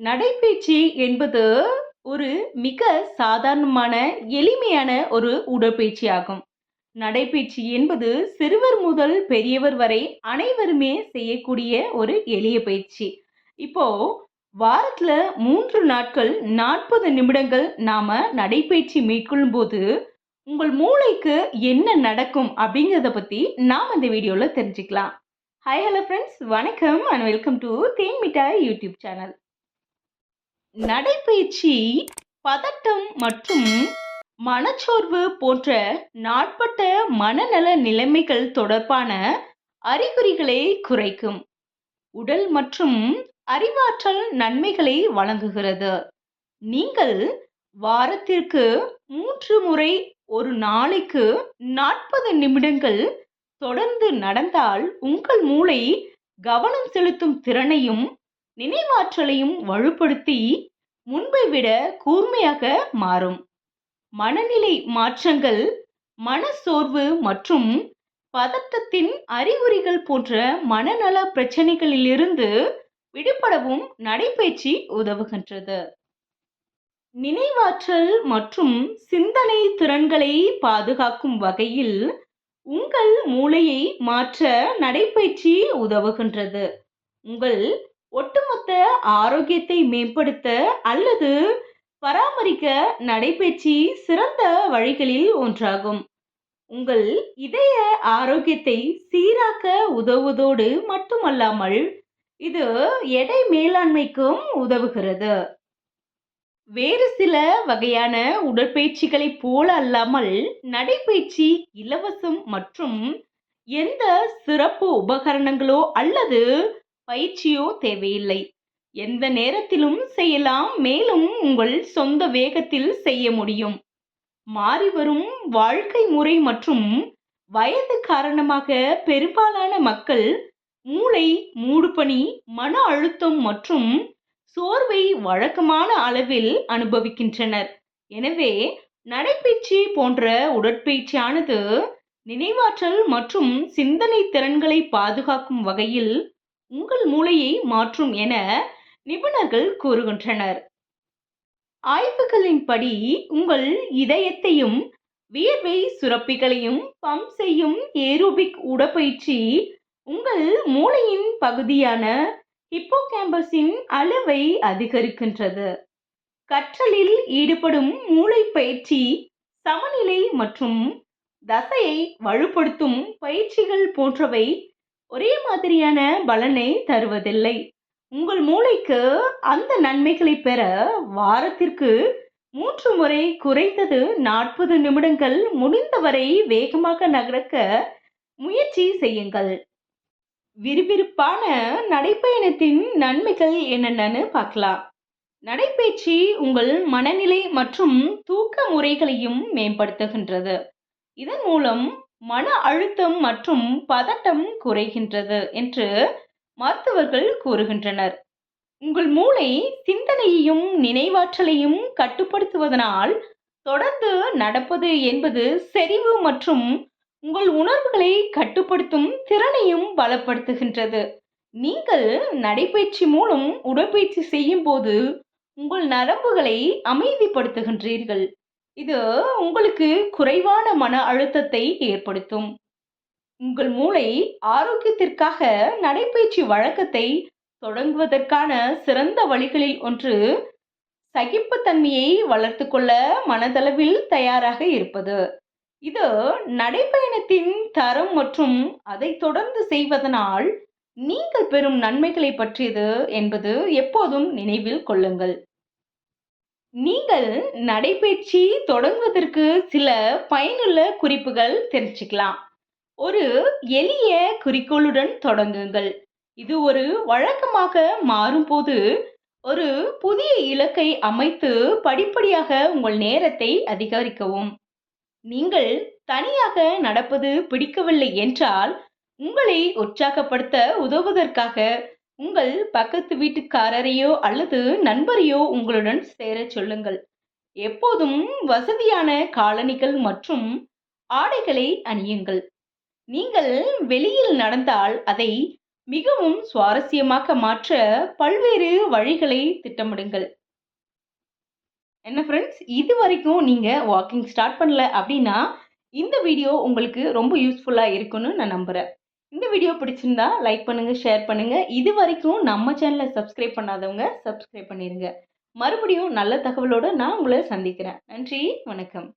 நடைப்பயிற்சி என்பது ஒரு மிக சாதாரணமான, எளிமையான ஒரு உடற்பயிற்சி ஆகும். நடைப்பயிற்சி என்பது சிறுவர் முதல் பெரியவர் வரை அனைவருமே செய்யக்கூடிய ஒரு எளிய பயிற்சி. இப்போ வாரத்துல 3 நாட்கள் 40 நிமிடங்கள் நாம நடைப்பயிற்சி மேற்கொள்ளும்போது, உங்கள் மூளைக்கு என்ன நடக்கும் அப்படிங்கிறத பத்தி நாம இந்த வீடியோல தெரிஞ்சுக்கலாம். ஹாய் ஹலோ ஃப்ரெண்ட்ஸ், வணக்கம் அண்ட் வெல்கம் டு தேன் மிட்டாய் யூடியூப் சேனல். நடைப்பயிற்சி பதட்டம் மற்றும் மனச்சோர்வு போன்ற நாட்பட்ட மனநல நிலைமைகள் தொடர்பான அறிகுறிகளை குறைக்கும். உடல் மற்றும் அறிவாற்றல் நன்மைகளை வழங்குகிறது. நீங்கள் வாரத்திற்கு 3 முறை ஒரு நாளைக்கு 40 நிமிடங்கள் தொடர்ந்து நடந்தால் உங்கள் மூளை கவனம் செலுத்தும் திறனையும் நினைவாற்றலையும் வலுப்படுத்தி முன்பை விட கூர்மையாக மாறும். மனநிலை மாற்றங்கள், மனசோர்வு மற்றும் பதட்டத்தின் அறிகுறிகள் போன்ற மனநல பிரச்சனைகளிலிருந்து விடுபடவும் நடைப்பயிற்சி உதவுகின்றது. நினைவாற்றல் மற்றும் சிந்தனை திறன்களை பாதுகாக்கும் வகையில் உங்கள் மூளையை மாற்ற நடைப்பயிற்சி உதவுகின்றது. உங்கள் ஒட்டுமொத்த ஆரோக்கியத்தை மேம்படுத்த அல்லது பராமரிக்க நடைப்பயிற்சி சிறந்த வழிகளில் ஒன்றாகும். உங்கள் இதய ஆரோக்கியத்தை சீராக்க உதவுவதோடு மட்டுமல்லாமல் இது எடை மேலாண்மைக்கும் உதவுகிறது. வேறு சில வகையான உடற்பயிற்சிகளைப் போல அல்லாமல் நடைப்பயிற்சி இலவசம் மற்றும் எந்த சிறப்பு உபகரணங்களோ அல்லது பயிற்சியோ தேவையில்லை. எந்த நேரத்திலும் செய்யலாம், மேலும் உங்கள் சொந்த வேகத்தில் செய்ய முடியும். மாறிவரும் வாழ்க்கை முறை மற்றும் வயது காரணமாக பெரும்பாலான மக்கள் மூளை மூடுபனி, மன அழுத்தம் மற்றும் சோர்வை வழக்கமான அளவில் அனுபவிக்கின்றனர். எனவே நடைப்பயிற்சி போன்ற உடற்பயிற்சியானது நினைவாற்றல் மற்றும் சிந்தனை திறன்களை பாதுகாக்கும் வகையில் உங்கள் மூளையை மாற்றும் என நிபுணர்கள் கூறுகின்றனர். ஆய்வுகளின்படி உங்கள் இதயத்தையும் வியர்வை சுரப்பிகளையும் பம்ப் செய்யும் ஏரோபிக் உடற்பயிற்சி உங்கள் மூளையின் பகுதியான ஹிப்போகாம்பஸின் அளவை அதிகரிக்கின்றது. கற்றலில் ஈடுபடும் மூளை பயிற்சி, சமநிலை மற்றும் தசையை வலுப்படுத்தும் பயிற்சிகள் போன்றவை ஒரே மாதிரியான பலனை தருவதில்லை. உங்கள் மூளைக்கு அந்த நன்மைகளை பெற வாரத்திற்கு 3 முறை குறைந்தது 40 நிமிடங்கள் முடிந்தவரை வேகமாக நடக்க முயற்சி செய்யுங்கள். விறுவிறுப்பான நடைப்பயணத்தின் நன்மைகள் என்னென்னு பார்க்கலாம். நடைப்பயிற்சி உங்கள் மனநிலை மற்றும் தூக்க முறைகளையும் மேம்படுத்துகின்றது. இதன் மூலம் மன அழுத்தம் மற்றும் பதட்டம் குறைகின்றது என்று மருத்துவர்கள் கூறுகின்றனர். உங்கள் மூளை சிந்தனையையும் நினைவாற்றலையும் கட்டுப்படுத்துவதனால் தொடர்ந்து நடப்பது என்பது செறிவு மற்றும் உங்கள் உணர்வுகளை கட்டுப்படுத்தும் திறனையும் பலப்படுத்துகின்றது. நீங்கள் நடைப்பயிற்சி மூலம் உடற்பயிற்சி செய்யும் போது உங்கள் நரம்புகளை அமைதிப்படுத்துகின்றீர்கள். இது உங்களுக்கு குறைவான மன அழுத்தத்தை ஏற்படுத்தும். உங்கள் மூளை ஆரோக்கியத்திற்காக நடைப்பயிற்சி வழக்கத்தை தொடங்குவதற்கான சிறந்த வழிகளில் ஒன்று சகிப்புத்தன்மையை வளர்த்து கொள்ள மனதளவில் தயாராக இருப்பது. இது நடைப்பயணத்தின் தரம் மற்றும் அதை தொடர்ந்து செய்வதனால் நீங்கள் பெறும் நன்மைகளை பற்றியது என்பது எப்போதும் நினைவில் கொள்ளுங்கள். நீங்கள் நடைப்பயிற்சி தொடங்குவதற்கு சில பயனுள்ள குறிப்புகள் தெரிஞ்சுக்கலாம். ஒரு எளிய குறிக்கோளுடன் தொடங்குங்கள். இது ஒரு வழக்கமாக மாறும்போது ஒரு புதிய இலக்கை அமைத்து படிப்படியாக உங்கள் நேரத்தை அதிகரிக்கவும். நீங்கள் தனியாக நடப்பது பிடிக்கவில்லை என்றால் உங்களை உற்சாகப்படுத்த உதவுவதற்காக உங்கள் பக்கத்து வீட்டுக்காரரையோ அல்லது நண்பரையோ உங்களுடன் சேரச் சொல்லுங்கள். எப்போதும் வசதியான காலணிகள் மற்றும் ஆடைகளை அணியுங்கள். நீங்கள் வெளியில் நடந்தால் அதை மிகவும் சுவாரஸ்யமாக மாற்ற பல்வேறு வழிகளை திட்டமிடுங்கள். என்ன ஃப்ரெண்ட்ஸ், இதுவரைக்கும் நீங்க வாக்கிங் ஸ்டார்ட் பண்ணல அப்படின்னா, இந்த வீடியோ உங்களுக்கு ரொம்ப யூஸ்ஃபுல்லா இருக்கும்னு நான் நம்புறேன். இந்த வீடியோ பிடிச்சிருந்தா லைக் பண்ணுங்க, ஷேர் பண்ணுங்க. இதுவரைக்கும் நம்ம சேனலை சப்ஸ்கிரைப் பண்ணாதவங்க சப்ஸ்கிரைப் பண்ணிருங்க. மறுபடியும் நல்ல தகவலோட நான் உங்களை சந்திக்கிறேன். நன்றி, வணக்கம்.